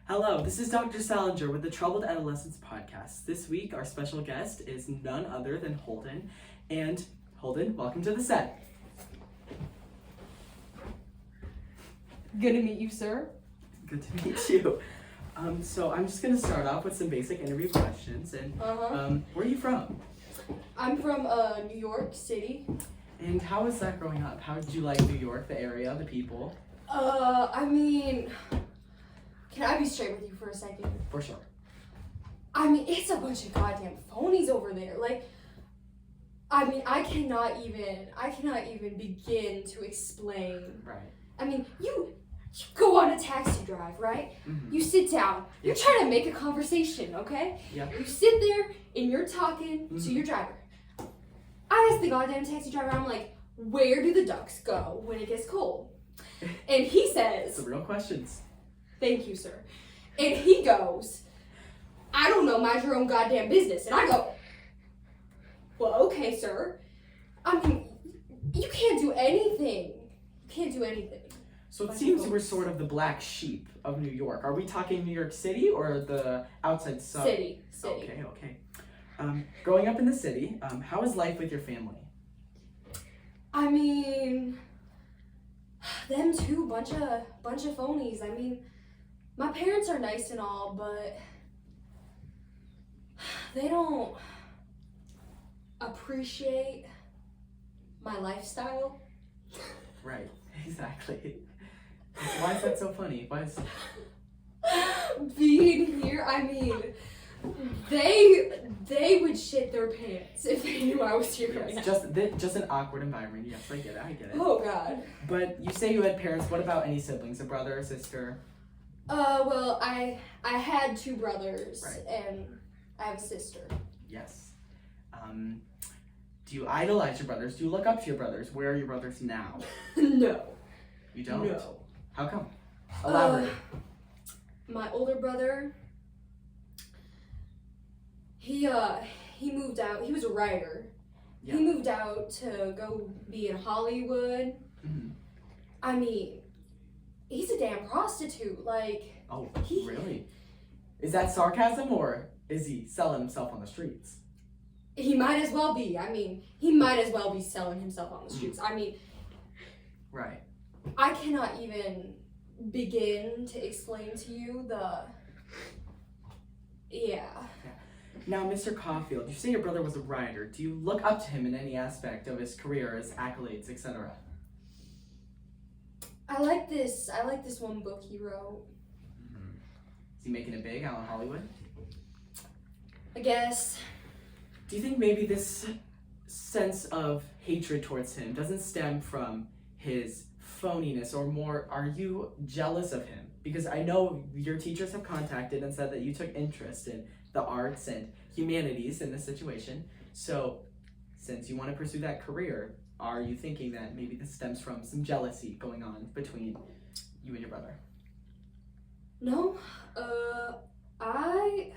Hello, this is Dr. Salinger with the Troubled Adolescents podcast. This week, our special guest is none other than Holden. And Holden, welcome to the set. Good to meet you, sir. Good to meet you. So I'm just going to start off with some basic interview questions. And where are you from? I'm from New York City. And how was that growing up? How did you like New York, the area, the people? Can I be straight with you for a second? For sure. It's a bunch of goddamn phonies over there. I cannot even begin to explain. Right. You go on a taxi drive, right? Mm-hmm. You sit down. You're trying to make a conversation, okay? Yeah. You sit there and you're talking to your driver. I asked the goddamn taxi driver, I'm like, where do the ducks go when it gets cold? And he says... The real questions. Thank you, sir. And he goes, I don't know, mind your own goddamn business. And I go, well, okay, sir. You can't do anything. You can't do anything. So it seems we're sort of the black sheep of New York. Are we talking New York City or the outside sub? City. Okay. Growing up in the city, how is life with your family? Them two, bunch of phonies. My parents are nice and all, but they don't appreciate my lifestyle. Right, exactly. Why is that so funny? Being here, they would shit their pants if they knew I was here right now. Just an awkward environment. Yes, I get it. Oh, God. But you say you had parents. What about any siblings? A brother or sister? Well, I had two brothers, right. And I have a sister. Yes. Do you idolize your brothers? Do you look up to your brothers? Where are your brothers now? No. You don't? No. How come? Elaborate. My older brother, he moved out. He was a writer. Yeah. He moved out to go be in Hollywood. Mm-hmm. He's a damn prostitute. Oh, really? Is that sarcasm or is he selling himself on the streets? He might as well be. He might as well be selling himself on the streets. Right. I cannot even begin to explain to you Yeah. Now, Mr. Caulfield, you say your brother was a writer. Do you look up to him in any aspect of his career, his accolades, etc.? I like this one book he wrote. Mm-hmm. Is he making it big out in Hollywood? I guess. Do you think maybe this sense of hatred towards him doesn't stem from his phoniness, or more, are you jealous of him? Because I know your teachers have contacted and said that you took interest in the arts and humanities in this situation. So, since you want to pursue that career, are you thinking that maybe this stems from some jealousy going on between you and your brother? No, I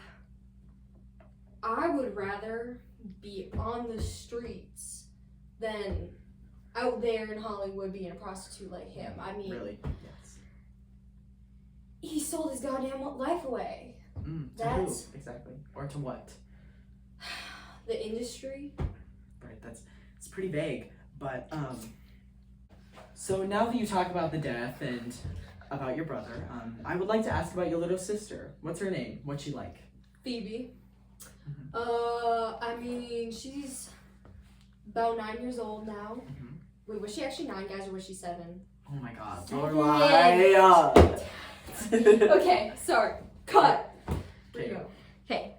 would rather be on the streets than out there in Hollywood being a prostitute like him. Really? Yes. He sold his goddamn life away. To who, exactly? Or to what? The industry. Right, it's pretty vague. But, so now that you talk about the death and about your brother, I would like to ask about your little sister. What's her name? What's she like? Phoebe. Mm-hmm. She's about 9 years old now. Mm-hmm. Wait, was she actually 9, guys, or was she 7? Oh my God. 7. Okay, sorry. Cut. Here you go. Okay.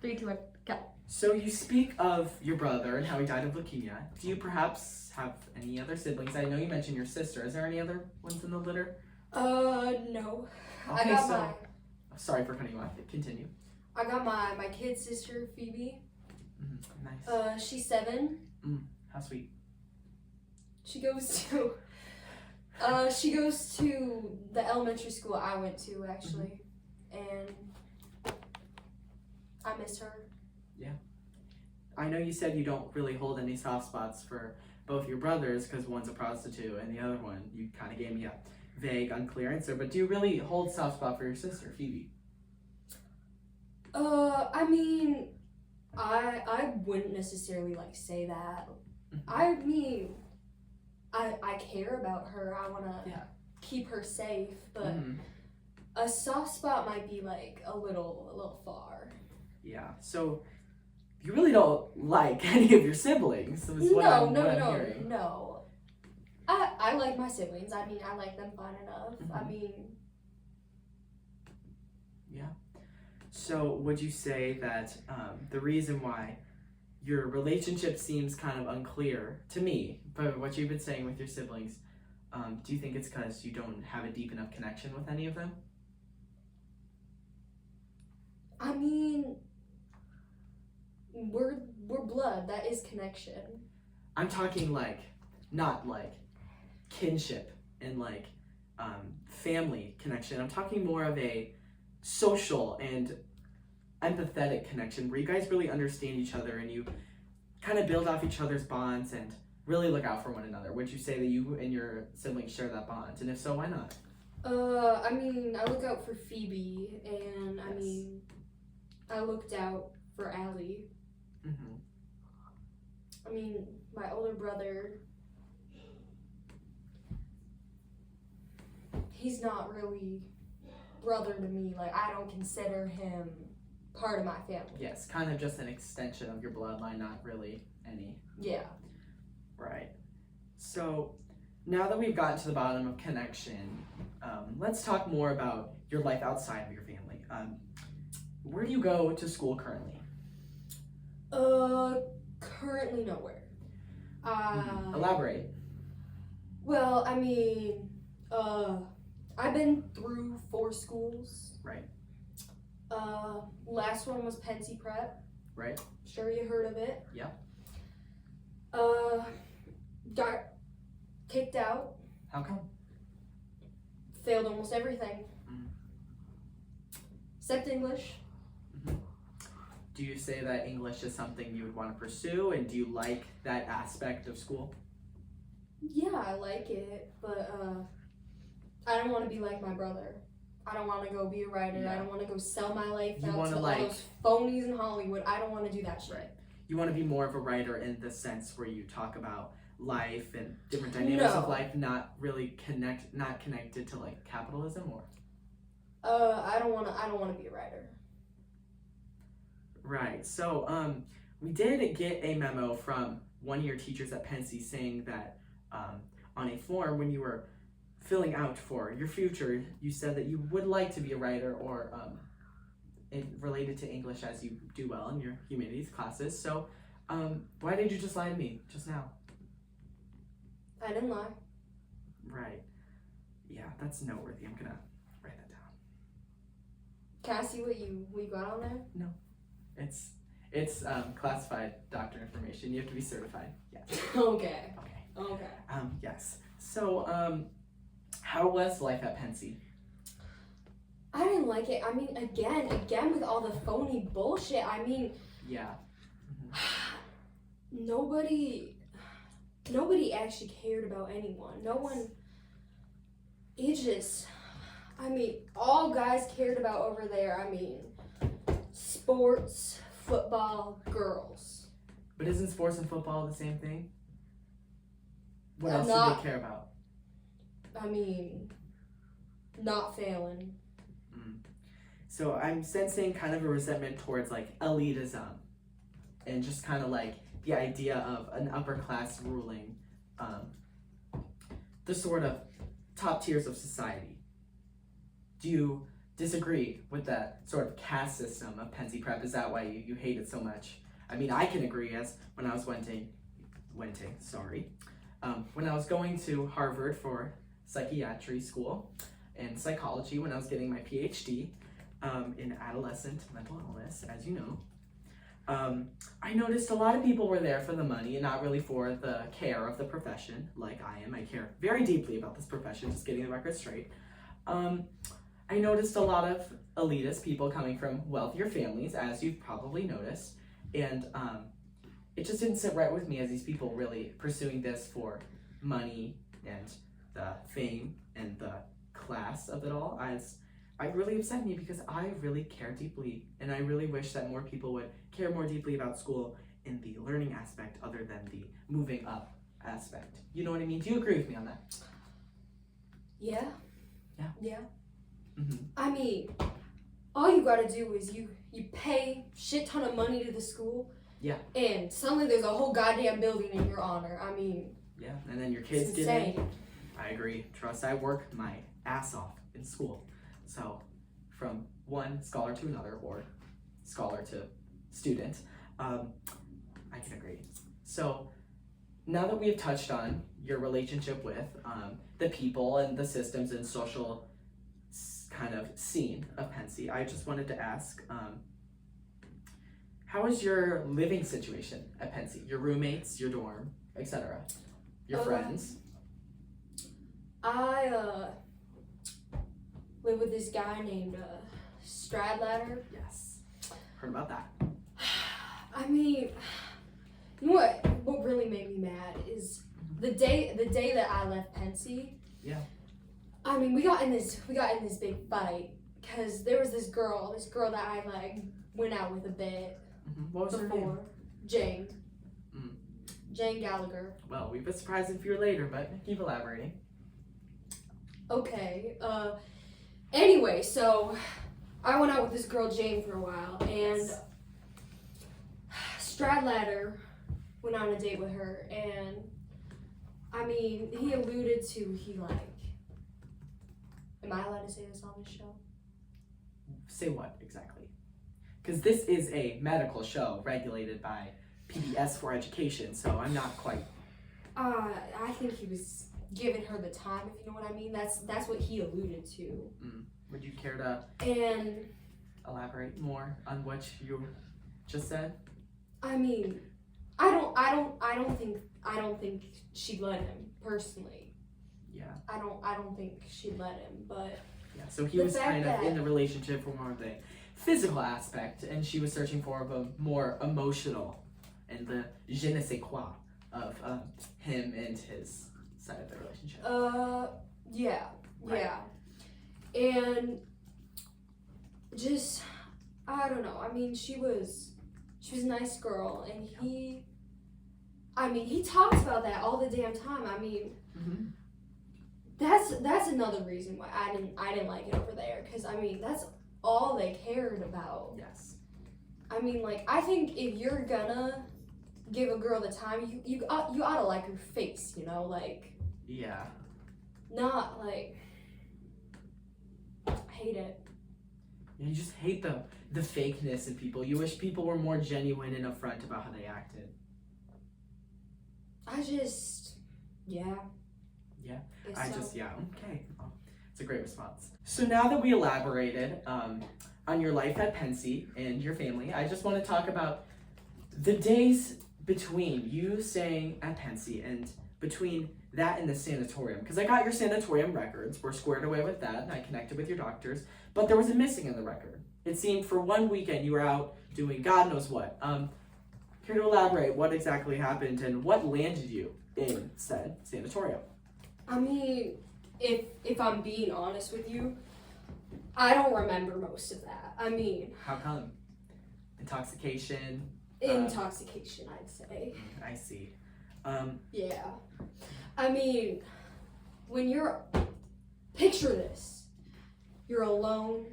3, 2, 1, cut. So you speak of your brother and how he died of leukemia. Do you perhaps have any other siblings? I know you mentioned your sister. Is there any other ones in the litter? No. Okay, sorry for cutting you off. Continue. I got my kid sister, Phoebe. Nice. She's 7. How sweet. She goes to the elementary school I went to, actually. And I miss her. Yeah. I know you said you don't really hold any soft spots for both your brothers because one's a prostitute and the other one you kind of gave me up. vague, unclear answer, but do you really hold soft spot for your sister, Phoebe? I mean, I wouldn't necessarily like say that. I mean, I care about her. I want to keep her safe, but a soft spot might be like a little far. Yeah. So you really don't like any of your siblings. Is what I'm hearing. No. I like my siblings. I mean, I like them fine enough. I mean. Yeah. So would you say that the reason why your relationship seems kind of unclear to me, but what you've been saying with your siblings, do you think it's because you don't have a deep enough connection with any of them? I mean, we're blood. That is connection. I'm talking like, not like kinship and like family connection. I'm talking more of a social and empathetic connection where you guys really understand each other and you kind of build off each other's bonds and really look out for one another. Would you say that you and your siblings share that bond? And if so, why not? I mean, I look out for Phoebe, and I mean, I looked out for Allie. I mean, my older brother, he's not really brother to me. Like, I don't consider him part of my family. Yes, kind of just an extension of your bloodline, not really any. Yeah. Right. So now that we've gotten to the bottom of connection, let's talk more about your life outside of your family. Where do you go to school currently? Currently nowhere. Elaborate. Well, I mean, I've been through 4 schools. Right. Last one was Pensy Prep. Right. Sure you heard of it. Yeah. Got kicked out. How come? Failed almost everything. Except English. Do you say that English is something you would want to pursue, and do you like that aspect of school? Yeah, I like it, but I don't want to be like my brother. I don't want to go be a writer. Yeah. I don't want to go sell my life You out wanna, to like- all those phonies in Hollywood. I don't want to do that shit. Right. You want to be more of a writer in the sense where you talk about life and different dynamics of life, not really not connected to like capitalism or. I don't want to be a writer. Right. So we did get a memo from one of your teachers at Pensy saying that on a form when you were filling out for your future, you said that you would like to be a writer or related to English as you do well in your humanities classes. So why did you just lie to me just now? I didn't lie. Right. Yeah, that's noteworthy. I'm gonna write that down. Can I see what you got on there? No. It's classified doctor information. You have to be certified. Yes. Okay. Okay. Yes. So how was life at Pensy? I didn't like it. I mean, again with all the phony bullshit. I mean, Yeah. nobody actually cared about anyone. No one. I mean, all guys cared about over there. I mean, sports, football, girls. But isn't sports and football the same thing? What else do they care about? I mean, not failing. So I'm sensing kind of a resentment towards like elitism and just kind of like the idea of an upper class ruling the sort of top tiers of society. Do you disagree with that sort of caste system of Pensy Prep? Is that why you hate it so much? I mean, I can agree, as when I was when I was going to Harvard for psychiatry school and psychology, when I was getting my PhD in adolescent mental illness, as you know, I noticed a lot of people were there for the money and not really for the care of the profession, like I am. I care very deeply about this profession, just getting the record straight. I noticed a lot of elitist people coming from wealthier families, as you've probably noticed, and it just didn't sit right with me as these people really pursuing this for money and the fame and the class of it all, it really upset me because I really care deeply, and I really wish that more people would care more deeply about school in the learning aspect other than the moving up aspect. You know what I mean? Do you agree with me on that? Yeah. Yeah. Yeah. Mm-hmm. I mean, all you gotta do is you pay shit ton of money to the school. Yeah. And suddenly there's a whole goddamn building in your honor. I mean, yeah, and then your kids it's get insane. in. I agree. Trust, I work my ass off in school. So, from one scholar to another, or scholar to student, I can agree. So, now that we have touched on your relationship with the people and the systems and social kind of scene of Pensy, I just wanted to ask, how is your living situation at Pensy? Your roommates, your dorm, etc. Your friends? I live with this guy named Stradlatter. Yes. Heard about that. I mean, you know what really made me mad is the day that I left Pensy. Yeah. I mean, we got in this big fight because there was this girl that I like went out with a bit. Mm-hmm. What was her name? Before. Jane. Mm. Jane Gallagher. Well, we'd be surprised if you're later, but keep elaborating. Okay. Anyway, so I went out with this girl Jane for a while, and Stradlatter went on a date with her, and I mean, he alluded to am I allowed to say this on this show? Say what exactly? Because this is a medical show regulated by PBS for education, so I'm not quite. I think he was giving her the time, if you know what I mean. That's what he alluded to. Would you care to And elaborate more on what you just said? I mean, I don't think she'd let him personally. Yeah. I don't think she'd let him, but Yeah. So he The was fact kind of that- in the relationship for more of the physical aspect, and she was searching for a more emotional and the je ne sais quoi of him and his side of the relationship. yeah, Right. yeah, and just I don't know. I mean, she was a nice girl, and he talks about that all the damn time. I mean, Mm-hmm. that's another reason why I didn't like it over there, because I mean that's all they cared about. Yes. I mean, like, I think if you're gonna give a girl the time, you ought to like her face, you know, like, Yeah. not like, I hate it. You just hate the fakeness in people. You wish people were more genuine and upfront about how they acted. Yeah. Yeah. Guess so. Okay. Oh, it's a great response. So now that we elaborated on your life at Pensy and your family, I just want to talk about the days between you staying at Pensy and between that and the sanatorium. Because I got your sanatorium records. We're squared away with that, and I connected with your doctors. But there was a missing in the record. It seemed for one weekend you were out doing God knows what. Care to elaborate what exactly happened and what landed you in said sanatorium? I mean, if I'm being honest with you, I don't remember most of that. I mean, How come? Intoxication? intoxication, I'd say. I see. Yeah. I mean, picture this. You're alone,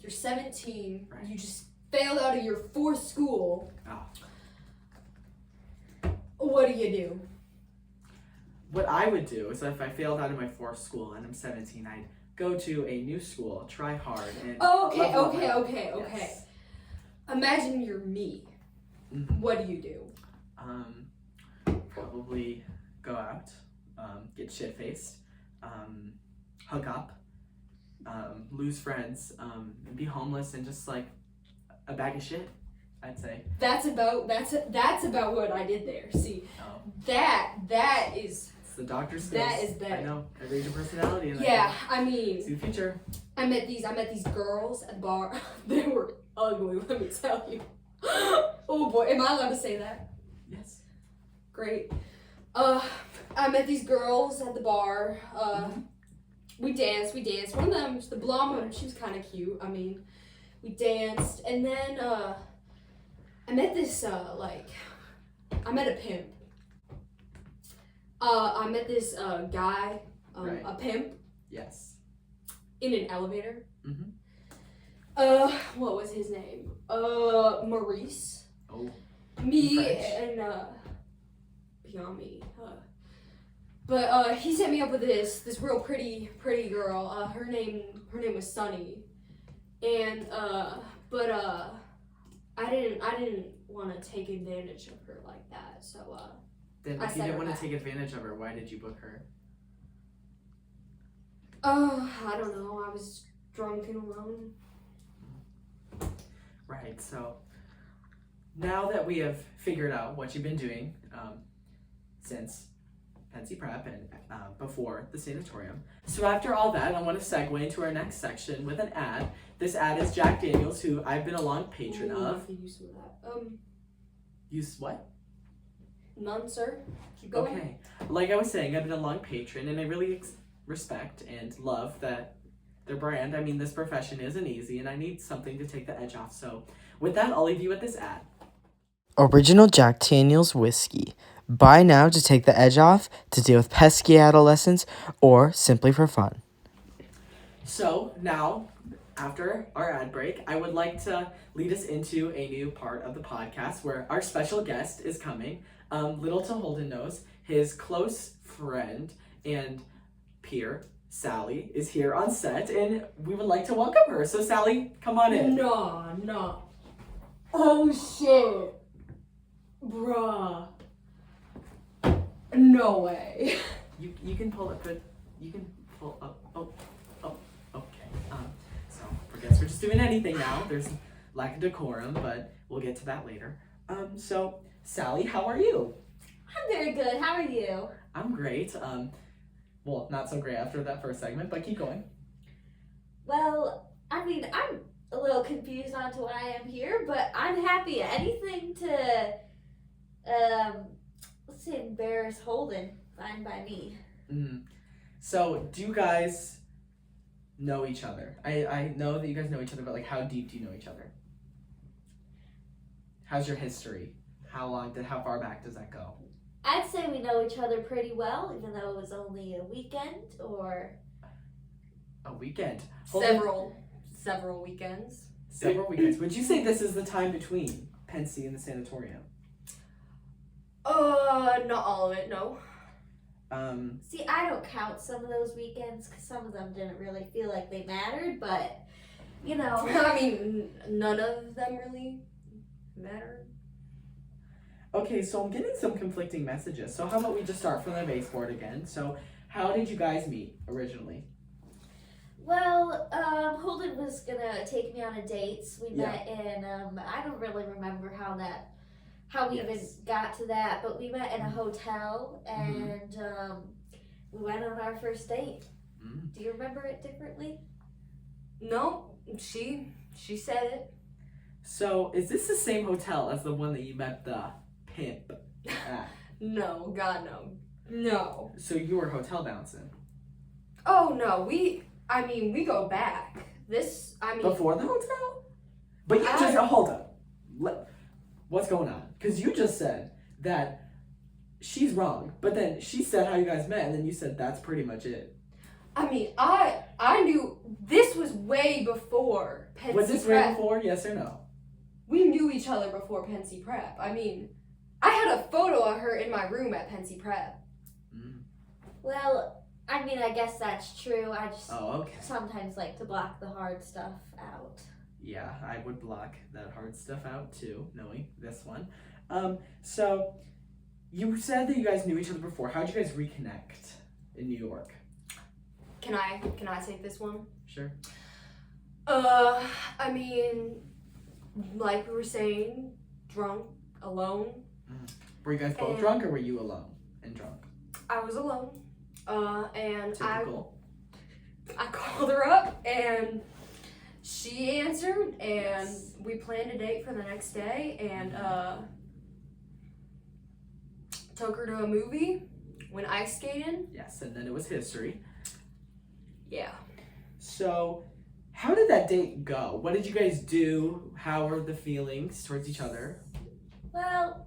you're 17, Right. you just failed out of your fourth school. Oh. What do? What I would do is if I failed out of my fourth school and I'm 17, I'd go to a new school, try hard, and Okay. level up. Yes. Imagine you're me. Mhm. What do you do? Probably go out, get shit-faced, hook up, lose friends, and be homeless and just like a bag of shit, I'd say. That's about what I did there. See, Oh. that is It's the doctor's skills. That is better. I know. I read your personality. And yeah. I I can mean, see the future. I met these girls at the bar. They were ugly, let me tell you. Oh boy, am I allowed to say that? Yes. Great. I met these girls at the bar. We danced. One of them, the blonde one, she was kind of cute. I mean, we danced, and then I met this I met a pimp. I met this guy, Right. a pimp, Yes. in an elevator. Mm-hmm. What was his name? Maurice. Oh. Me French. and beyond me. But he set me up with this real pretty girl. Her name was Sunny, and but I didn't want to take advantage of her like that. So Then I if you set didn't her want to back. take advantage of her, why did you book her? I don't know. I was drunk and alone. Right, so now that we have figured out what you've been doing since Pensy Prep and before the sanatorium. So after all that, I want to segue into our next section with an ad. This ad is Jack Daniels, who I've been a long patron of. I could use some of that. Use what? None, sir. Keep going. Okay. Like I was saying, I've been a long patron, and I really respect and love that their brand. I mean, this profession isn't easy, and I need something to take the edge off. So with that, I'll leave you with this ad. Original Jack Daniels Whiskey. Buy now to take the edge off, to deal with pesky adolescents, or simply for fun. So now, after our ad break, I would like to lead us into a new part of the podcast where our special guest is coming. Little to Holden knows, his close friend and peer, Sally, is here on set, and we would like to welcome her. So Sally, come on in. No. Oh shit. Bruh. No way. You can pull up, but you can pull up. Oh, okay. So I guess we're just doing anything now. There's lack of decorum, but we'll get to that later. So Sally, how are you? I'm very good. How are you? I'm great. Well, not so great after that first segment, but keep going. Well, I mean, I'm a little confused on to why I am here, but I'm happy. Anything to, let's say, embarrass Holden, fine by me. So, do you guys know each other? I know that you guys know each other, but like, how deep do you know each other? How's your history? How far back does that go? I'd say we know each other pretty well, even though it was only a weekend or... A weekend. Several weekends. Several weekends. Would you say this is the time between Pensy and the sanatorium? Not all of it, no. See, I don't count some of those weekends because some of them didn't really feel like they mattered, but, you know... I mean, none of them really mattered. Okay, so I'm getting some conflicting messages. So how about we just start from the baseboard again? So how did you guys meet originally? Well, Holden was gonna take me on a date. We Yeah. met in, I don't really remember how we Yes. even got to that, but we met in a hotel and we went on our first date. Mm. Do you remember it differently? No, she said it. So is this the same hotel as the one that you met the pimp at? No, God, no. No. So you were hotel bouncing Oh, no, we go back. before the hotel? But you just hold up. What's going on? Because you just said that she's wrong, but then she said how you guys met, and then you said that's pretty much it. I mean, I knew this was way before Pensy Was this Prep. way before? Yes or no? We knew each other before Pensy Prep. I mean, I had a photo of her in my room at Pensy Prep. Mm. Well, I mean, I guess that's true. I just Oh, okay. sometimes like to block the hard stuff out. Yeah, I would block that hard stuff out too, knowing this one. So you said that you guys knew each other before. How'd you guys reconnect in New York? Can I take this one? Sure. I mean, like we were saying, drunk, alone. Were you guys both And- drunk, or were you alone and drunk? I was alone. And Typical. I called her up and she answered and Yes. we planned a date for the next day and took her to a movie, When ice skating? Yes, and then it was history. Yeah. So, how did that date go? What did you guys do? How were the feelings towards each other? Well,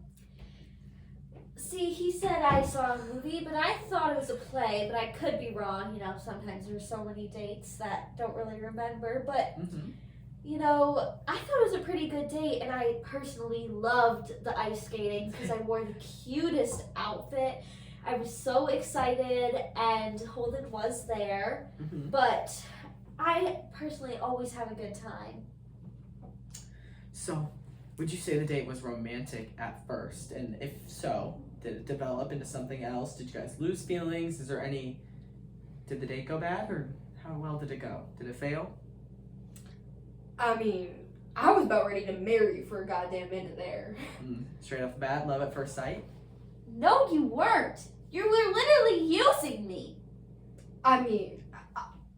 see, he said I saw a movie, but I thought it was a play, but I could be wrong. You know, sometimes there's so many dates that don't really remember. But, you know, I thought it was a pretty good date, and I personally loved the ice skating because I wore the cutest outfit. I was so excited, and Holden was there, but I personally always have a good time. So, would you say the date was romantic at first? And if so, did it develop into something else? Did you guys lose feelings? Did the date go bad, or how well did it go? Did it fail? I mean, I was about ready to marry you for a goddamn minute there. Straight off the bat, love at first sight? No, you weren't. You were literally using me. I mean,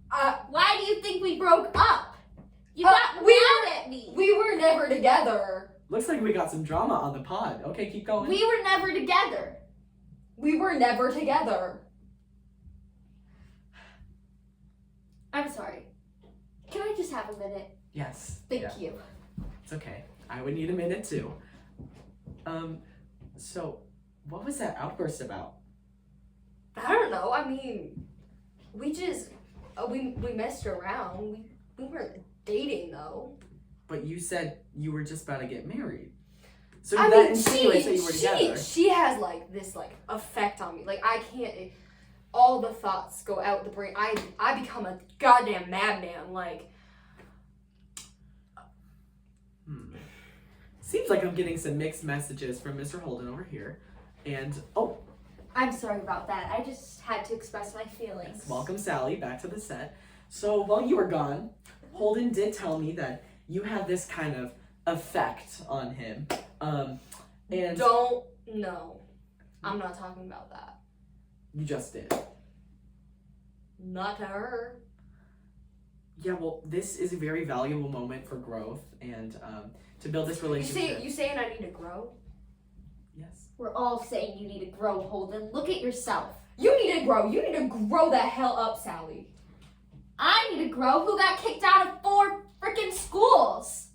Why do you think we broke up? You got mad at me. we were never together. Looks like we got some drama on the pod. Okay, keep going. We were never together. We were never together. I'm sorry. Can I just have a minute? Yes. Thank you. It's okay. I would need a minute too. So, what was that outburst about? I don't know. I mean, we just we messed around. We weren't dating though. But you said you were just about to get married. So I that mean, insinuates that you were together. she has like this like effect on me. Like I can't. All the thoughts go out the brain. I become a goddamn madman. Like. Seems like I'm getting some mixed messages from Mr. Holden over here. And, I'm sorry about that. I just had to express my feelings. welcome Sally back to the set. So while you were gone, Holden did tell me that you had this kind of effect on him. And No. I'm not talking about that. you just did. Not to her. Yeah, well, this is a very valuable moment for growth and to build this relationship. You saying I need to grow? Yes. We're all saying you need to grow, Holden. Look at yourself. You need to grow. You need to grow the hell up, Sally. I need to grow. Who got kicked out of 4 freaking schools?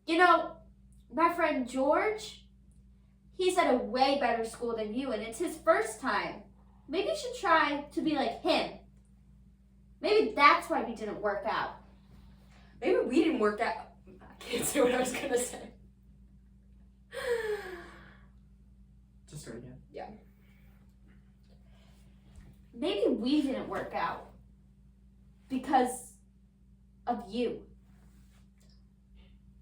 You know, my friend George, he's at a way better school than you, and it's his first time. Maybe you should try to be like him. Maybe that's why we didn't work out. Maybe we didn't work out. I can't say what I was gonna say. Just start again. Yeah. Maybe we didn't work out because of you.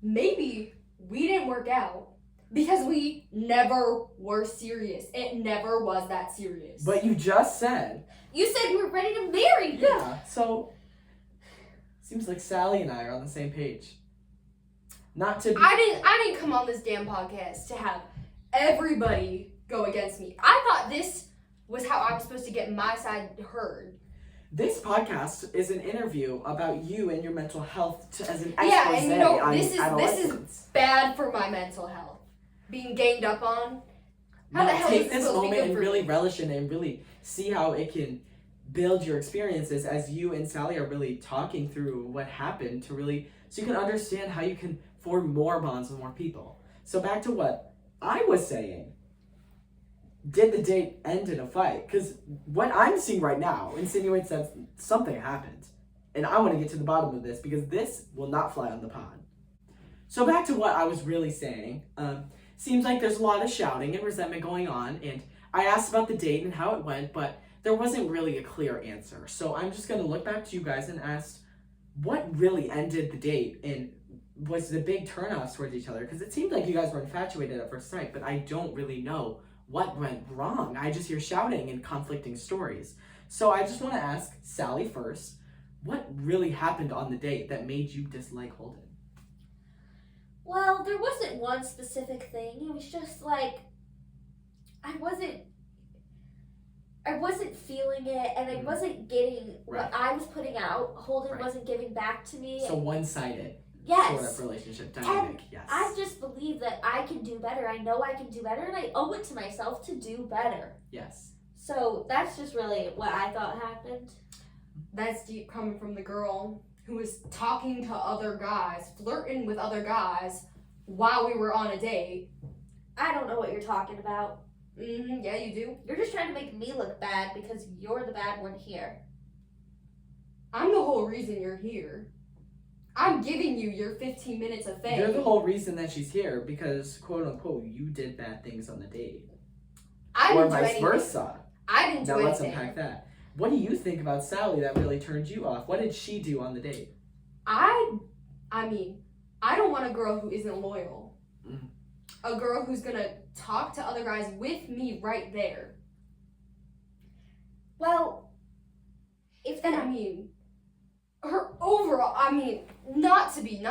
Maybe we didn't work out because we never were serious. It never was that serious. But you just said. You said you were ready to marry me. Yeah, so seems like Sally and I are on the same page. Not to be... I didn't come on this damn podcast to have everybody go against me. I thought this was how I was supposed to get my side heard. This podcast is an interview about you and your mental health as an expose Yeah, and you know, on this is adolescence. bad for my mental health. Being ganged up on. How the Now, hell take is this this supposed to be moment good and for really me? relish in it and really see how it can build your experiences as you and Sally are really talking through what happened to really, so you can understand how you can form more bonds with more people. So back to what I was saying. Did the date end in a fight? Because what I'm seeing right now insinuates that something happened. And I want to get to the bottom of this because this will not fly on the pod. So back to what I was really saying. Seems like there's a lot of shouting and resentment going on. And I asked about the date and how it went, but there wasn't really a clear answer. So I'm just going to look back to you guys and ask what really ended the date and was the big turnoffs towards each other? Because it seemed like you guys were infatuated at first sight, but I don't really know what went wrong. I just hear shouting and conflicting stories. So I just want to ask Sally first, what really happened on the date that made you dislike Holden? Well, there wasn't one specific thing. It was just like I wasn't feeling it, and I wasn't getting Right. what I was putting out. Holden Right. wasn't giving back to me. So one-sided. Yes. sort of relationship dynamic. Yes. I just believe that I can do better. I know I can do better, and I owe it to myself to do better. Yes. So that's just really what I thought happened. That's deep coming from the girl who was talking to other guys, flirting with other guys while we were on a date. I don't know what you're talking about. Yeah, you do. You're just trying to make me look bad because you're the bad one here. I'm the whole reason you're here. I'm giving you your 15 minutes of fame. You're the whole reason that she's here because, quote unquote, you did bad things on the date. I Or didn't do vice anything. versa. I didn't do Now let's anything. unpack that. What do you think about Sally that really turned you off? What did she do on the date? I mean, I don't want a girl who isn't loyal. Mm. A girl who's gonna talk to other guys with me right there. Well, if And I mean, her overall, I mean, not to be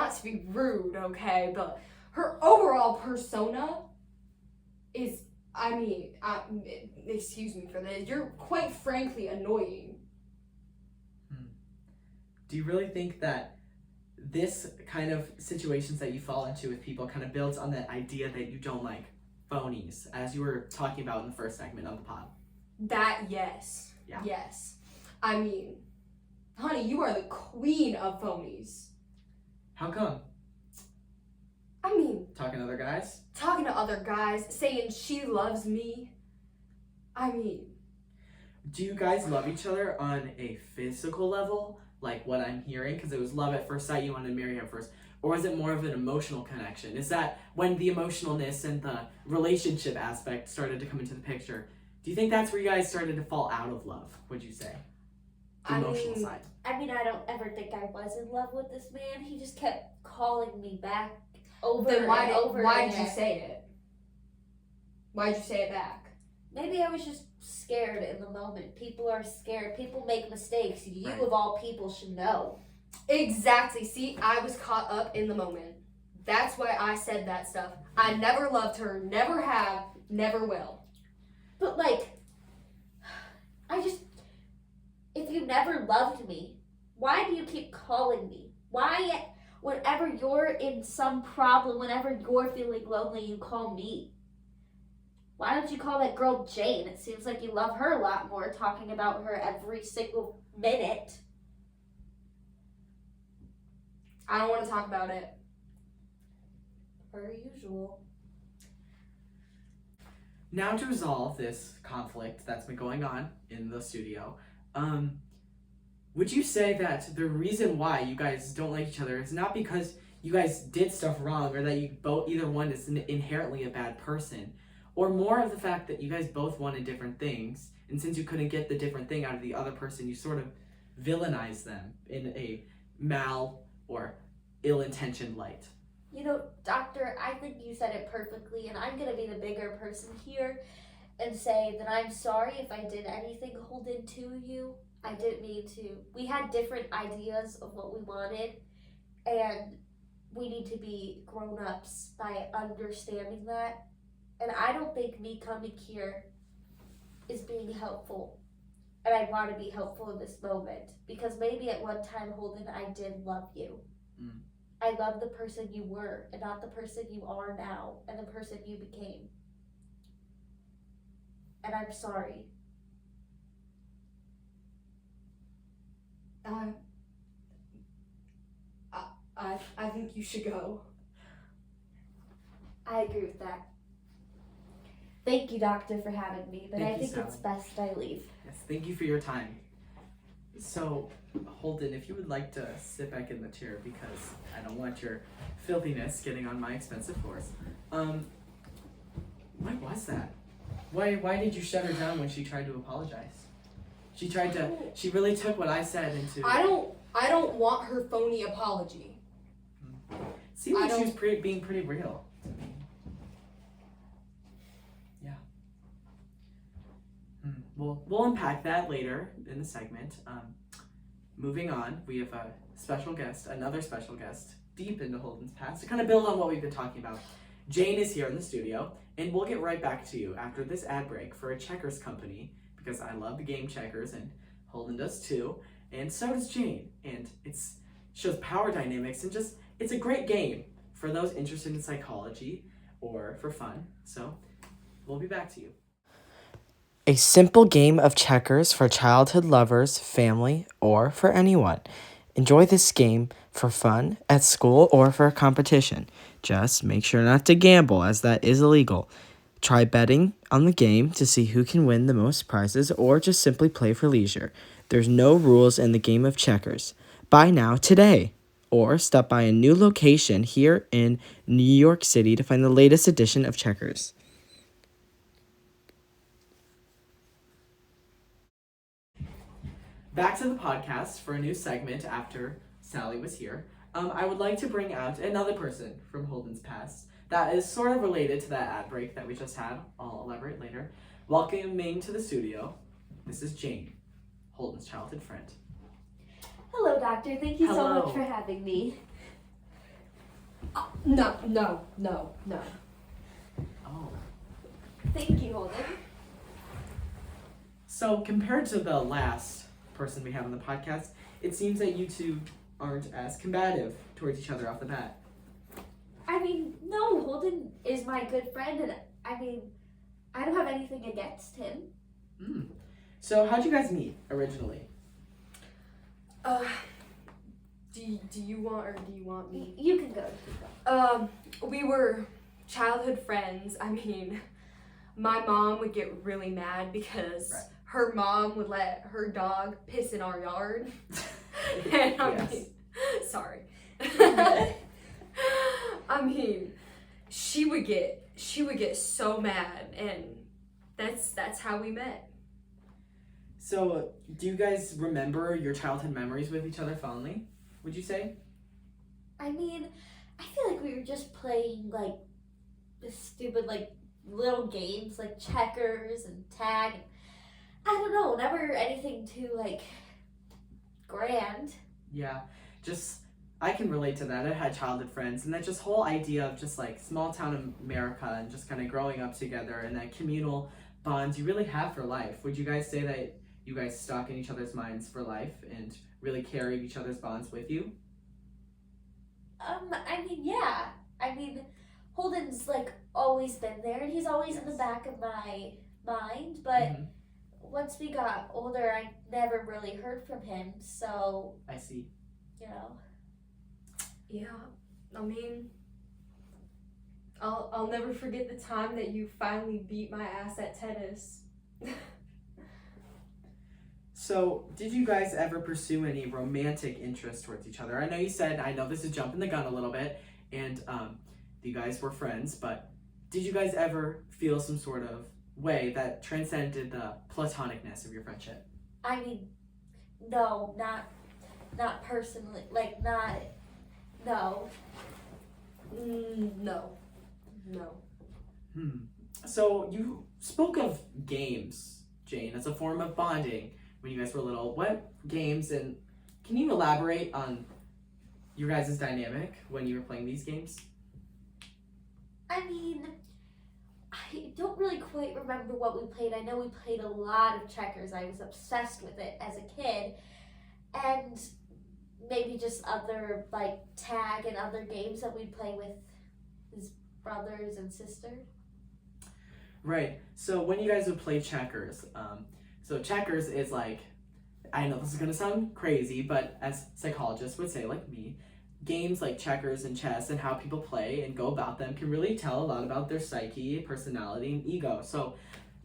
rude, okay, but her overall persona is, I mean, excuse me for this, you're quite frankly annoying. Do you really think that this kind of situations that you fall into with people kind of builds on that idea that you don't like phonies, as you were talking about in the first segment of the pod? That, yes. Yeah. Yes. I mean, honey, you are the queen of phonies. How come? I mean, Talking to other guys? talking to other guys, saying she loves me. I mean, Do you guys love each other on a physical level? Like what I'm hearing? Because it was love at first sight, you wanted to marry him first. Or is it more of an emotional connection? Is that when the emotionalness and the relationship aspect started to come into the picture? Do you think that's where you guys started to fall out of love, would you say? The I emotional mean, side. I don't ever think I was in love with this man. He just kept calling me back over then why and over did again. you say it? Why did you say it back? Maybe I was just scared in the moment. People are scared. People make mistakes. You Right. of all people should know. Exactly. See, I was caught up in the moment. That's why I said that stuff. I never loved her, never have, never will. But if you never loved me, why do you keep calling me? Why, whenever you're in some problem, whenever you're feeling lonely, you call me? Why don't you call that girl Jane? It seems like you love her a lot more, talking about her every single minute. I don't want to talk about it. Per usual. Now to resolve this conflict that's been going on in the studio, would you say that the reason why you guys don't like each other is not because you guys did stuff wrong or that you both either one is inherently a bad person, or more of the fact that you guys both wanted different things, and since you couldn't get the different thing out of the other person, you sort of villainized them in a mal or ill-intentioned light? You know, Doctor, I think you said it perfectly, and I'm going to be the bigger person here and say that I'm sorry if I did anything Holden to you. I didn't mean to. We had different ideas of what we wanted, and we need to be grown-ups by understanding that. And I don't think me coming here is being helpful. And I want to be helpful in this moment, because maybe at one time, Holden, I did love you. Mm. I love the person you were and not the person you are now and the person you became. And I'm sorry. I think you should go. I agree with that. Thank you, Doctor, for having me, but Thank I you, think Sally. it's best I leave. Yes, thank you for your time. So, Holden, if you would like to sit back in the chair because I don't want your filthiness getting on my expensive floors. What was that? Why did you shut her down when she tried to apologize? She really took what I said into... I don't want her phony apology. Seemed like she was being pretty real to me. Yeah. We'll unpack that later in the segment. Moving on, we have another special guest, deep into Holden's past, to kind of build on what we've been talking about. Jane is here in the studio, and we'll get right back to you after this ad break for a checkers company, because I love the game checkers, and Holden does too, and so does Jane. And it shows power dynamics and just it's a great game for those interested in psychology or for fun. So we'll be back to you. A simple game of checkers for childhood lovers, family, or for anyone. Enjoy this game for fun at school or for a competition. Just make sure not to gamble, as that is illegal. Try betting on the game to see who can win the most prizes, or just simply play for leisure. There's no rules in the game of checkers. Buy now today, or stop by a new location here in New York City to find the latest edition of checkers. Back to the podcast for a new segment after Sally was here. I would like to bring out another person from Holden's past that is sort of related to that ad break that we just had. I'll elaborate later. Welcoming to the studio, this is Jane, Holden's childhood friend. Hello, Doctor. Thank you so Hello. much for having me. No. Oh. Thank you, Holden. So compared to the last person we had on the podcast, it seems that you two aren't as combative towards each other off the bat. I mean, no, Holden is my good friend, and I mean, I don't have anything against him. So how'd you guys meet originally? Do you want me? You can go. We were childhood friends. I mean, my mom would get really mad because Right. her mom would let her dog piss in our yard. And I Yes. mean, sorry. I mean, she would get so mad, and that's how we met. So do you guys remember your childhood memories with each other fondly, would you say? I mean, I feel like we were just playing, like, the stupid, like, little games, like checkers and tag. I don't know, never anything too, like, grand. Yeah, just I can relate to that. I had childhood friends, and that just whole idea of just like small town America and just kind of growing up together and that communal bonds you really have for life. Would you guys say that you guys stuck in each other's minds for life and really carried each other's bonds with you? I mean, yeah. I mean, Holden's, like, always been there, and he's always in the back of my mind, but Mhm. once we got older, I never really heard from him, so, I see. you know. Yeah, I mean, I'll never forget the time that you finally beat my ass at tennis. So, did you guys ever pursue any romantic interest towards each other? I know you said, I know this is jumping the gun a little bit, and you guys were friends, but did you guys ever feel some sort of way that transcended the platonicness of your friendship? I mean, no, not personally, like, no. No. So, you spoke of games, Jane, as a form of bonding when you guys were little. What games, and can you elaborate on your guys' dynamic when you were playing these games? I mean, I don't really quite remember what we played. I know we played a lot of checkers. I was obsessed with it as a kid. And maybe just other, like, tag and other games that we'd play with his brothers and sister. Right. So when you guys would play checkers, so checkers is like, I know this is gonna sound crazy, but as psychologists would say, like me, games like checkers and chess and how people play and go about them can really tell a lot about their psyche, personality, and ego. So,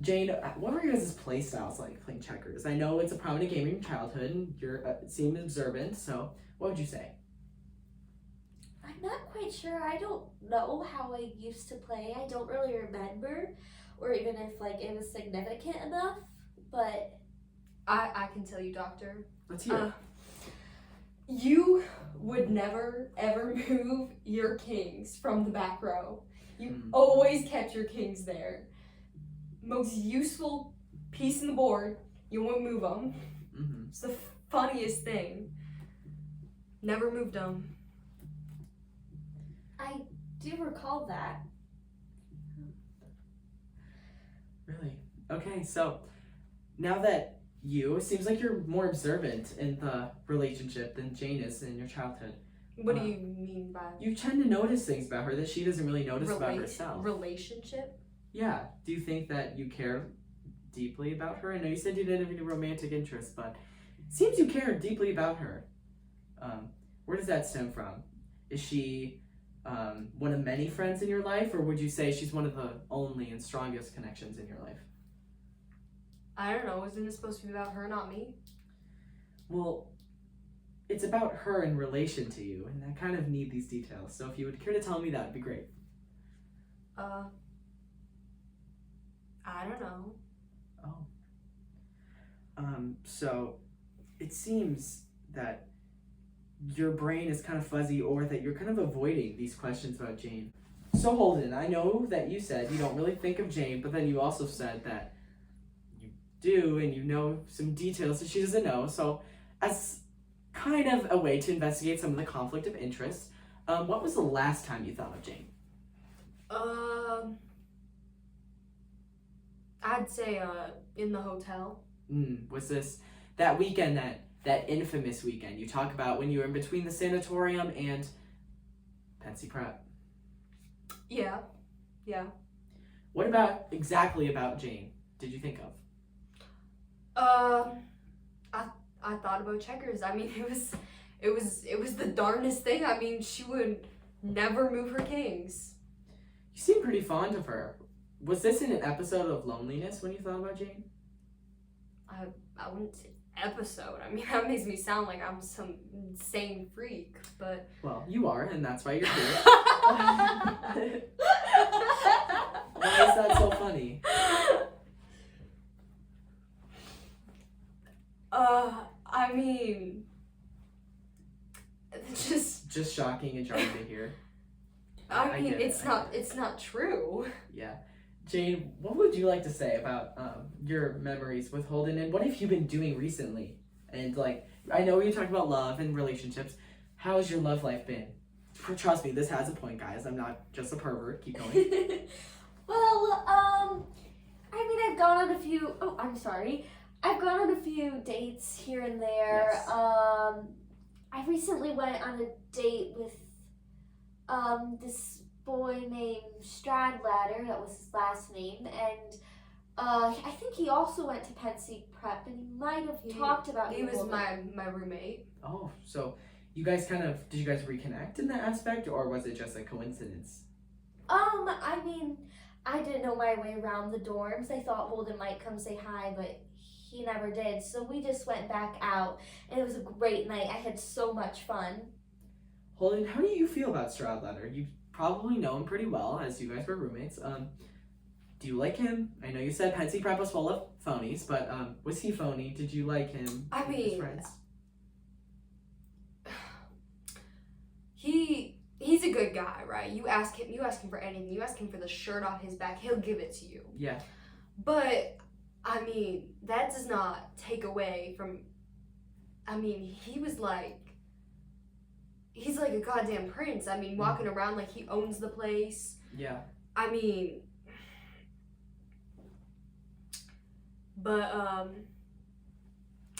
Jane, what were your guys' play styles like playing checkers? I know it's a prominent game in your childhood, and you're seem observant. So, what would you say? I'm not quite sure. I don't know how I used to play. I don't really remember, or even if, like, it was significant enough, but I can tell you, Doctor. Let's hear it. You would never, ever move your kings from the back row. You always kept your kings there. Most useful piece in the board, you wouldn't move them. Mm-hmm. It's the funniest thing. Never moved them. I do recall that. Really? Okay, so now that it seems like you're more observant in the relationship than Jane is in your childhood. What do you mean by You tend to notice things about her that she doesn't really notice about herself. relationship? Yeah. Do you think that you care deeply about her? I know you said you didn't have any romantic interest, but it seems you care deeply about her. Where does that stem from? Is she one of many friends in your life, or would you say she's one of the only and strongest connections in your life? I don't know. Isn't it supposed to be about her, not me? Well, it's about her in relation to you, and I kind of need these details. So if you would care to tell me, that would be great. I don't know. Oh. So it seems that your brain is kind of fuzzy, or that you're kind of avoiding these questions about Jane. So Holden, I know that you said you don't really think of Jane, but then you also said that you do, and you know some details that she doesn't know. So as kind of a way to investigate some of the conflict of interest, what was the last time you thought of Jane? I'd say in the hotel. Was this that weekend, that infamous weekend you talk about when you were in between the sanatorium and Pensy Prep? Yeah. What exactly about Jane did you think of? I thought about checkers. I mean, it was the darndest thing. I mean, she would never move her kings. You seem pretty fond of her. Was this in an episode of loneliness when you thought about Jane? I wouldn't say episode. I mean, that makes me sound like I'm some insane freak, but Well, you are, and that's why you're here. Why is that so funny? I mean, Just shocking and jarring to hear. I mean, get it, it's not true. Yeah. Jane, what would you like to say about your memories with Holden, and what have you been doing recently? And like, I know you talked about love and relationships. How has your love life been? Trust me, this has a point, guys. I'm not just a pervert. Keep going. Well, I mean, I've gone on a few. Oh, I'm sorry. I've gone on a few dates here and there. Yes. I recently went on a date with this boy named Stradlater. That was his last name, and I think he also went to Pensy Prep, and he might have talked about. He you a was little bit. my roommate. Oh, so you guys did you guys reconnect in that aspect, or was it just a coincidence? I mean, I didn't know my way around the dorms. I thought Holden might come say hi, but he never did. So we just went back out, and it was a great night. I had so much fun. Holden, how do you feel about Stradlater? You probably know him pretty well, as you guys were roommates. Do you like him? I know you said Pensy Prep was full of phonies, but was he phony? Did you like him? I His mean, friends? He's a good guy, right? You ask him for anything. You ask him for the shirt off his back, he'll give it to you. Yeah. But I mean, that does not take away from. I mean, he's like a goddamn prince. I mean, walking around like he owns the place. Yeah. I mean, but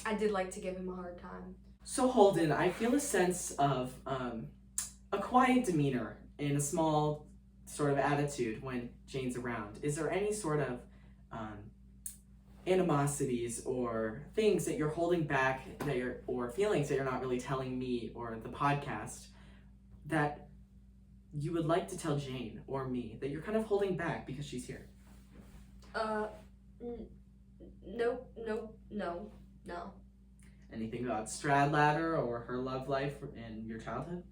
I did like to give him a hard time. So Holden, I feel a sense of a quiet demeanor and a small sort of attitude when Jane's around. Is there any sort of animosities or things that you're holding back or feelings that you're not really telling me or the podcast that you would like to tell Jane or me that you're kind of holding back because she's here? No. Anything about Stradlater or her love life in your childhood?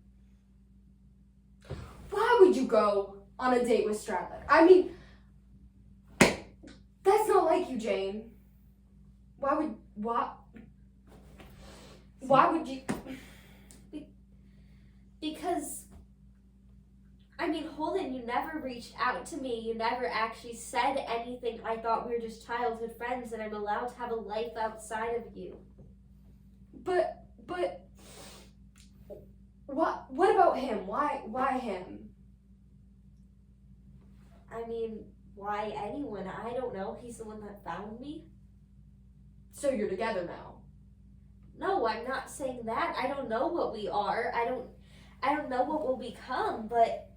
Why would you go on a date with Stradlater? I mean, that's not like you, Jane. Why would you? Because, I mean, Holden, you never reached out to me. You never actually said anything. I thought we were just childhood friends and I'm allowed to have a life outside of you. But what about him? Why him? I mean, why anyone? I don't know. He's the one that found me. So you're together now? No, I'm not saying that. I don't know what we are. I don't know what we'll become, but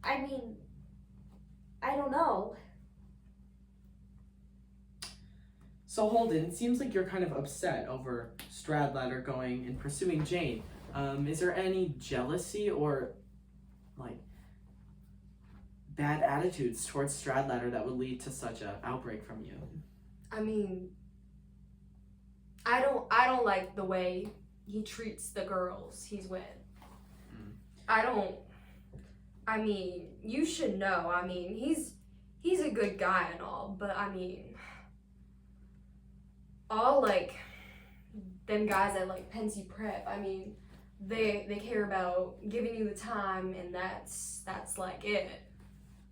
I mean, I don't know. So Holden, it seems like you're kind of upset over Stradlater going and pursuing Jane. Is there any jealousy or like bad attitudes towards Stradlater that would lead to such an outbreak from you? I mean, I don't like the way he treats the girls he's with. I mean, you should know. I mean, he's a good guy and all, but I mean, all like them guys at like Pensy Prep, I mean, they care about giving you the time, and that's like it.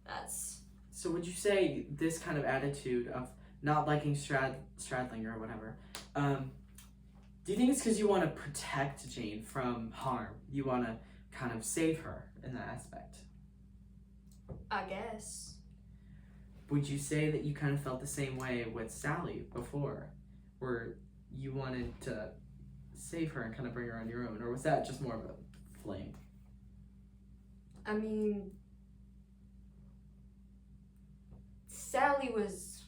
That's So would you say this kind of attitude of not liking Stradlinger or whatever, do you think it's because you want to protect Jane from harm? You want to kind of save her in that aspect? I guess. Would you say that you kind of felt the same way with Sally before, where you wanted to save her and kind of bring her on your own, or was that just more of a fling? I mean, Sally was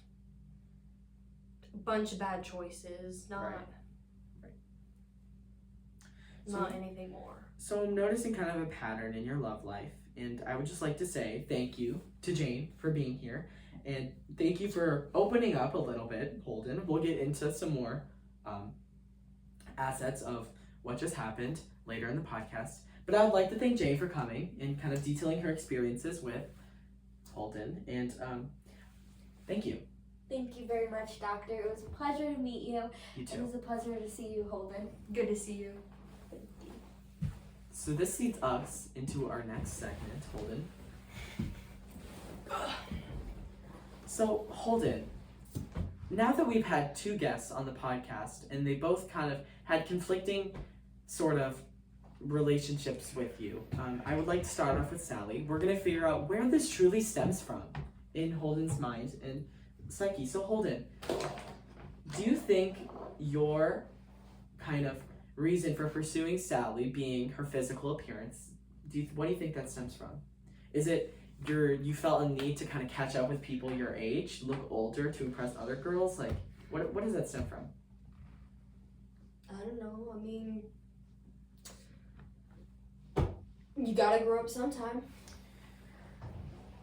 a bunch of bad choices, not Right. not So- anything more. So I'm noticing kind of a pattern in your love life, and I would just like to say thank you to Jane for being here, and thank you for opening up a little bit, Holden. We'll get into some more assets of what just happened later in the podcast, but I would like to thank Jane for coming and kind of detailing her experiences with Holden, and thank you. Thank you very much, Doctor. It was a pleasure to meet you. You It too. was a pleasure to see you, Holden. Good to see you. So this leads us into our next segment, Holden. So Holden, now that we've had two guests on the podcast and they both kind of had conflicting sort of relationships with you, I would like to start off with Sally. We're going to figure out where this truly stems from in Holden's mind and psyche. So Holden, do you think your kind of reason for pursuing Sally being her physical appearance, what do you think that stems from? Is it you felt a need to kind of catch up with people your age, look older to impress other girls? Like, what does that stem from? I don't know. I mean, you gotta grow up sometime.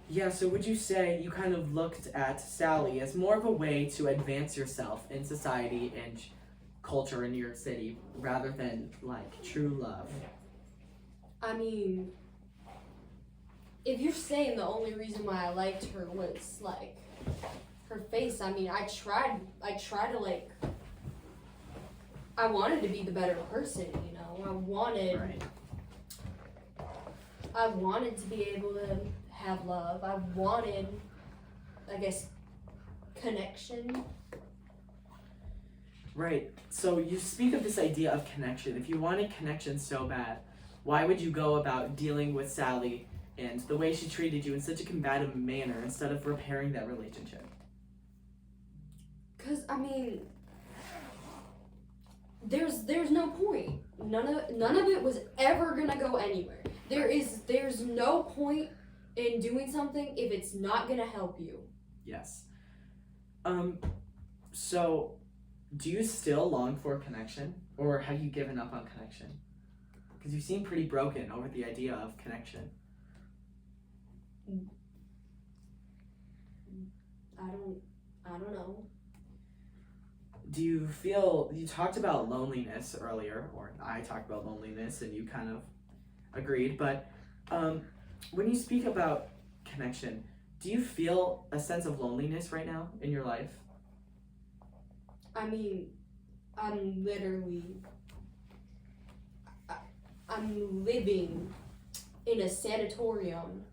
Yeah, so would you say you kind of looked at Sally as more of a way to advance yourself in society and culture in New York City rather than like true love? I mean, if you're saying the only reason why I liked her was like her face, I mean, I tried to like, I wanted to be the better person, you know. Right. I wanted to be able to have love. I wanted, I guess, connection. Right. So you speak of this idea of connection. If you wanted connection so bad, why would you go about dealing with Sally and the way she treated you in such a combative manner instead of repairing that relationship? Cause I mean, there's no point. None of it was ever gonna go anywhere. There's no point in doing something if it's not gonna help you. Yes. So do you still long for connection, or have you given up on connection? Because you seem pretty broken over the idea of connection. I don't know. Do you feel, you talked about loneliness earlier, or I talked about loneliness and you kind of agreed, but when you speak about connection, do you feel a sense of loneliness right now in your life? I mean, I'm living in a sanatorium,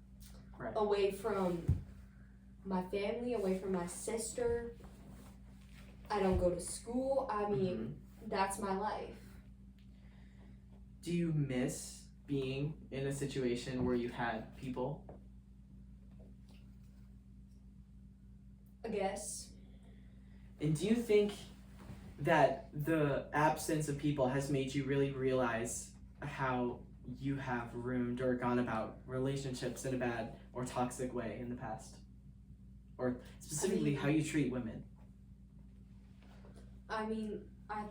Right. away from my family, away from my sister. I don't go to school. I mean, that's my life. Do you miss being in a situation where you had people? I guess. And do you think that the absence of people has made you really realize how you have ruined or gone about relationships in a bad or toxic way in the past? Or specifically how you treat women? I mean, I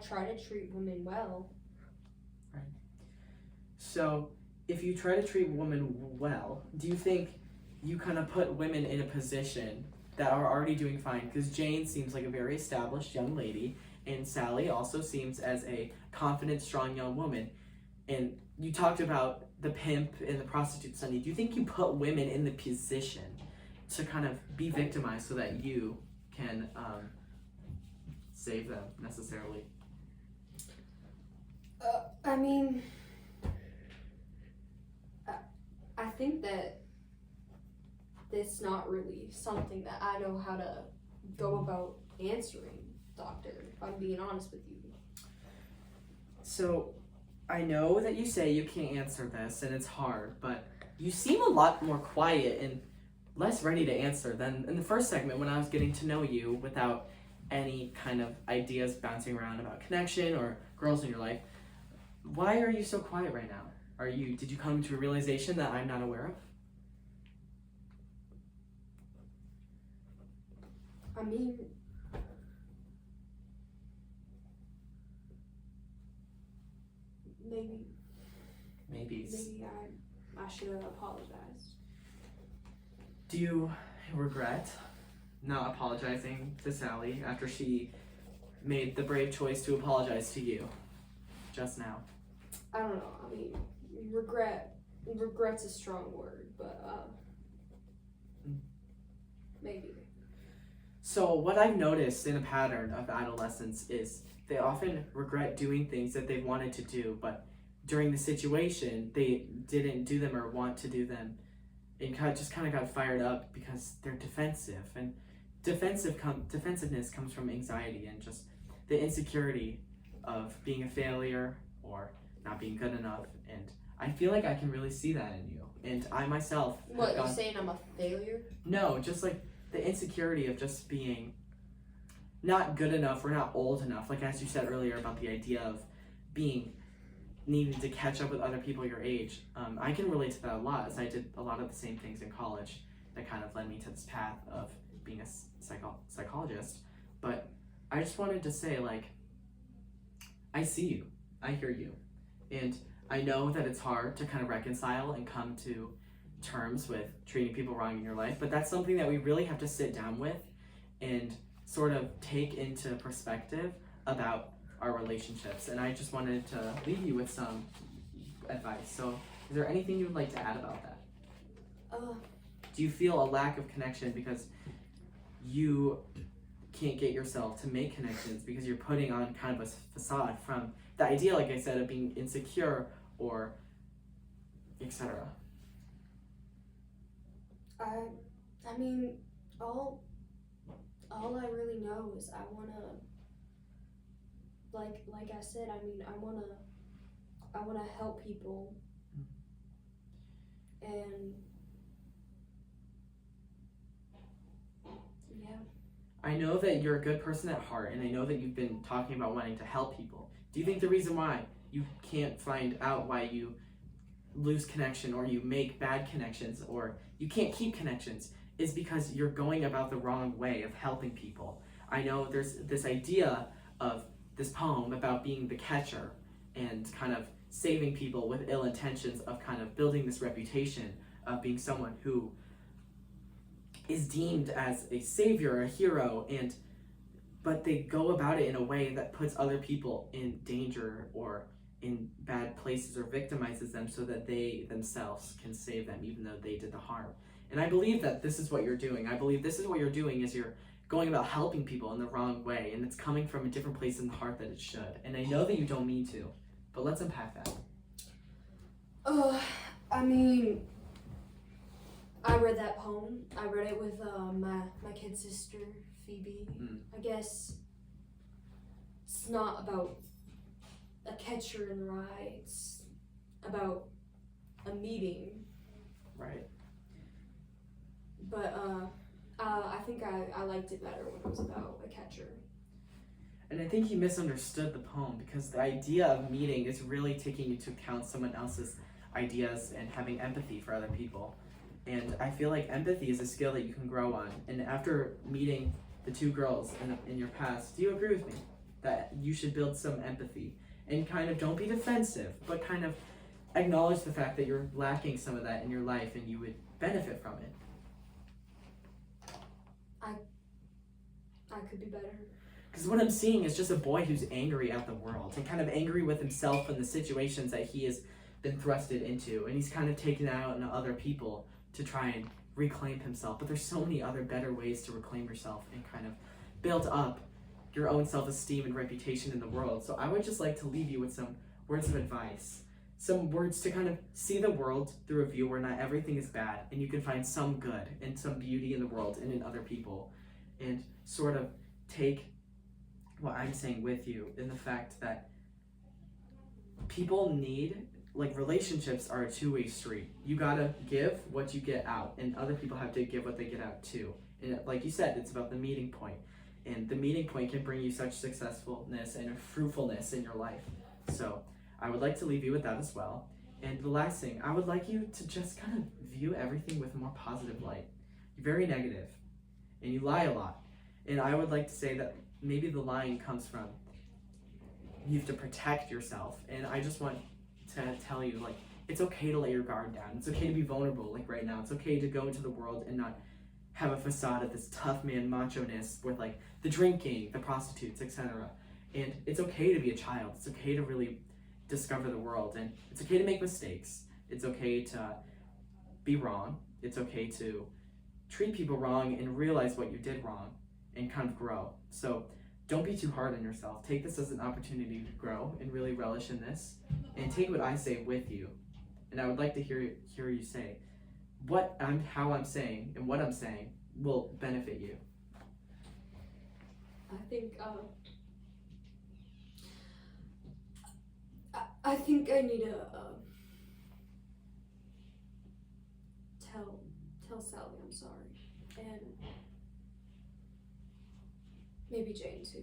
try to treat women well. So, if you try to treat women well, do you think you kind of put women in a position that are already doing fine? Because Jane seems like a very established young lady, and Sally also seems as a confident, strong young woman. And you talked about the pimp and the prostitute Sunday. Do you think you put women in the position to kind of be victimized so that you can save them necessarily? I mean, I think that it's not really something that I know how to go about answering, Doctor, if I'm being honest with you. So, I know that you say you can't answer this and it's hard, but you seem a lot more quiet and less ready to answer than in the first segment when I was getting to know you without any kind of ideas bouncing around about connection or girls in your life. Why are you so quiet right now? Did you come to a realization that I'm not aware of? I mean, maybe I should have apologized. Do you regret not apologizing to Sally after she made the brave choice to apologize to you just now? I don't know. I mean, regret's a strong word, but maybe. So what I've noticed in a pattern of adolescents is they often regret doing things that they wanted to do, but during the situation they didn't do them or want to do them, and just kind of got fired up because they're defensive. And defensiveness comes from anxiety and just the insecurity of being a failure or not being good enough. And I feel like I can really see that in you. And I myself have What, you saying I'm a failure? No, just like the insecurity of just being not good enough or not old enough. Like as you said earlier about the idea of needing to catch up with other people your age. I can relate to that a lot, as I did a lot of the same things in college that kind of led me to this path of being a psychologist. But I just wanted to say, like, I see you, I hear you, and I know that it's hard to kind of reconcile and come to terms with treating people wrong in your life, but that's something that we really have to sit down with and sort of take into perspective about our relationships. And I just wanted to leave you with some advice. So is there anything you would like to add about that? Do you feel a lack of connection because you can't get yourself to make connections because you're putting on kind of a facade from the idea, like I said, of being insecure or etc.? I mean, all I really know is I wanna, like I said, I mean, I wanna help people, and yeah. I know that you're a good person at heart, and I know that you've been talking about wanting to help people. Do you think the reason why you can't find out why you lose connection or you make bad connections or you can't keep connections is because you're going about the wrong way of helping people? I know there's this idea of this poem about being the catcher and kind of saving people with ill intentions of kind of building this reputation of being someone who is deemed as a savior, a hero, but they go about it in a way that puts other people in danger or in bad places or victimizes them so that they themselves can save them even though they did the harm. And I believe that this is what you're doing. I believe this is what you're doing is you're going about helping people in the wrong way, and it's coming from a different place in the heart that it should. And I know that you don't mean to, but let's unpack that. I mean, I read that poem. I read it with my kid sister, Phoebe. I guess it's not about a catcher in the rye. It's about a meeting. Right. But I think I liked it better when it was about a catcher. And I think he misunderstood the poem because the idea of meaning is really taking into account someone else's ideas and having empathy for other people. And I feel like empathy is a skill that you can grow on. And after meeting the two girls in your past, do you agree with me that you should build some empathy and kind of don't be defensive, but kind of acknowledge the fact that you're lacking some of that in your life and you would benefit from it? I could be better. Because what I'm seeing is just a boy who's angry at the world and kind of angry with himself and the situations that he has been thrusted into. And he's kind of taken out on other people to try and reclaim himself. But there's so many other better ways to reclaim yourself and kind of build up your own self-esteem and reputation in the world. So I would just like to leave you with some words of advice. Some words to kind of see the world through a view where not everything is bad and you can find some good and some beauty in the world and in other people. And sort of take what I'm saying with you in the fact that people need, like, relationships are a two-way street. You gotta give what you get out, and other people have to give what they get out too. And like you said, it's about the meeting point. And the meeting point can bring you such successfulness and fruitfulness in your life. So I would like to leave you with that as well. And the last thing, I would like you to just kind of view everything with a more positive light. You're very negative, and you lie a lot. And I would like to say that maybe the lying comes from you have to protect yourself. And I just want to tell you, like, it's okay to let your guard down. It's okay to be vulnerable, like right now. It's okay to go into the world and not have a facade of this tough man macho-ness with, like, the drinking, the prostitutes, etc. And it's okay to be a child. It's okay to really discover the world. And it's okay to make mistakes. It's okay to be wrong. It's okay to treat people wrong and realize what you did wrong and kind of grow. So don't be too hard on yourself. Take this as an opportunity to grow and really relish in this, and take what I say with you. And I would like to hear you say how I'm saying and what I'm saying will benefit you. I think I think I need to tell Sally I'm sorry, and maybe Jane too.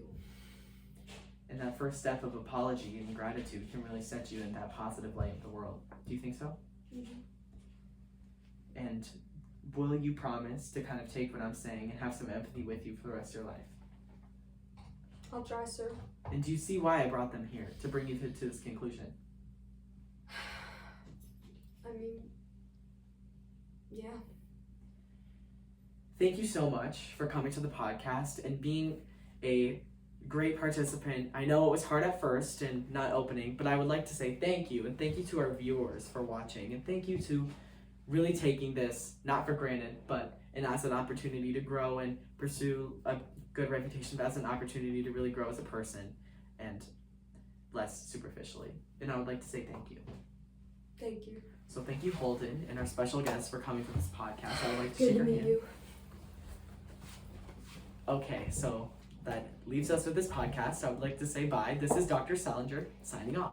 And that first step of apology and gratitude can really set you in that positive light of the world. Do you think so? Mm-hmm. And will you promise to kind of take what I'm saying and have some empathy with you for the rest of your life? I'll try, sir. And do you see why I brought them here? To bring you to this conclusion? I mean, yeah. Thank you so much for coming to the podcast and being a great participant. I know it was hard at first and not opening, but I would like to say thank you, and thank you to our viewers for watching, and thank you to really taking this not for granted, but as an opportunity to grow and pursue a good reputation, but as an opportunity to really grow as a person and less superficially. And I would like to say thank you. Thank you. So thank you, Holden, and our special guests for coming to this podcast. I would like to Good shake to your meet hand. you. Okay, so that leaves us with this podcast. I would like to say bye. This is Dr. Salinger signing off.